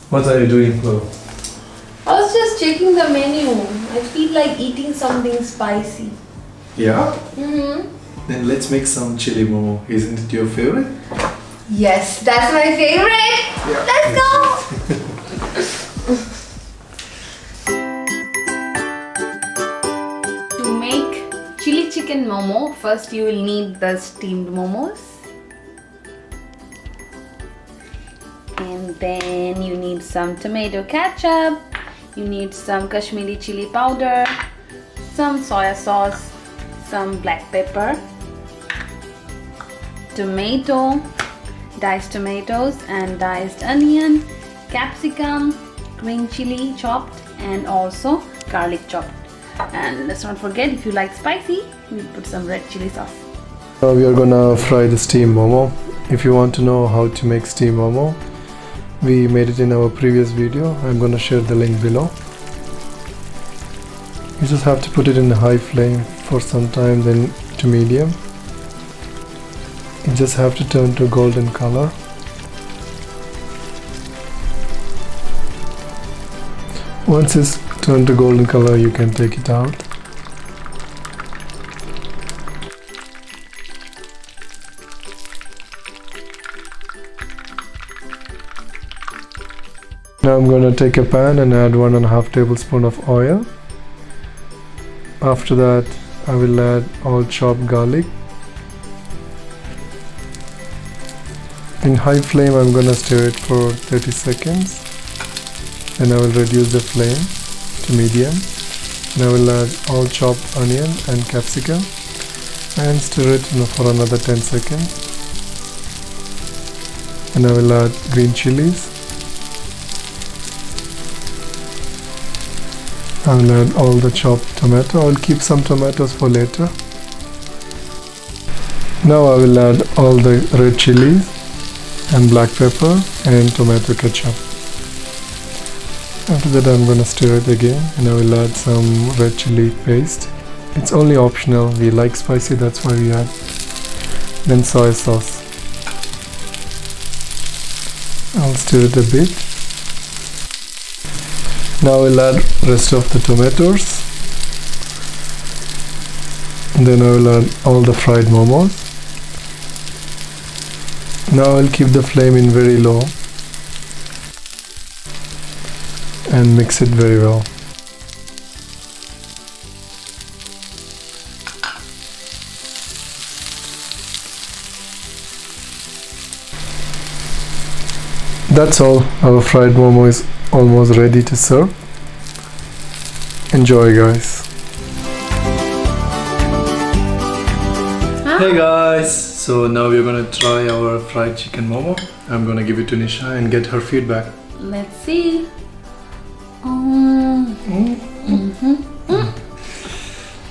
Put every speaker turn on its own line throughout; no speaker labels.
What are you doing, Flo?
I was just checking the menu. I feel like eating something spicy.
Yeah? Then let's make some chili momo. Isn't it your favorite?
Yes, that's my favorite.
Yeah.
Let's go. To make chili chicken momo, first you will need the steamed momos. And then you need some tomato ketchup. You need some Kashmiri chili powder, some soya sauce, some black pepper, tomato, diced tomatoes and diced onion, capsicum, green chili chopped, and also garlic chopped. And let's not forget, if you like spicy, you put some red chili sauce.
Now we are gonna fry the steam momo. If you want to know how to make steam momo, we made it in our previous video. I'm gonna share the link below. You just have to put it in a high flame for some time, then to medium. You just have to turn to golden color. Once it's turned to golden color, you can take it out. Now I'm going to take a pan and add 1.5 tablespoons of oil. After that, I will add all chopped garlic. In high flame, I'm going to stir it for 30 seconds. Then I will reduce the flame to medium. And I will add all chopped onion and capsicum and stir it for another 10 seconds. And I will add green chilies. I will add all the chopped tomato. I will keep some tomatoes for later. Now I will add all the red chilies and black pepper and tomato ketchup. After that, I'm gonna stir it again and I will add some red chili paste. It's only optional. We like spicy, that's why we add. Then soy sauce. I'll stir it a bit. Now I'll add rest of the tomatoes. And then I will add all the fried momos. Now I'll keep the flame in very low and mix it very well. That's all. Our fried momo is almost ready to serve. Enjoy, guys. Hey guys, so now we're gonna try our fried chicken momo. I'm gonna give it to Nisha and get her feedback.
Let's see.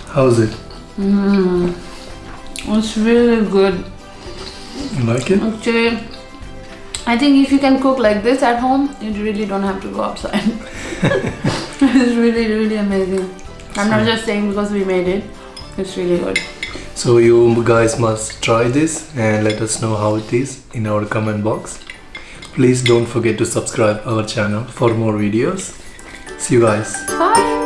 How's it?
It's really good.
You like it?
Actually, I think if you can cook like this at home, you really don't have to go outside. It's really, really amazing. I'm not just saying because we made it. It's really good.
So you guys must try this and let us know how it is in our comment box. Please don't forget to subscribe our channel for more videos. See you guys.
Bye.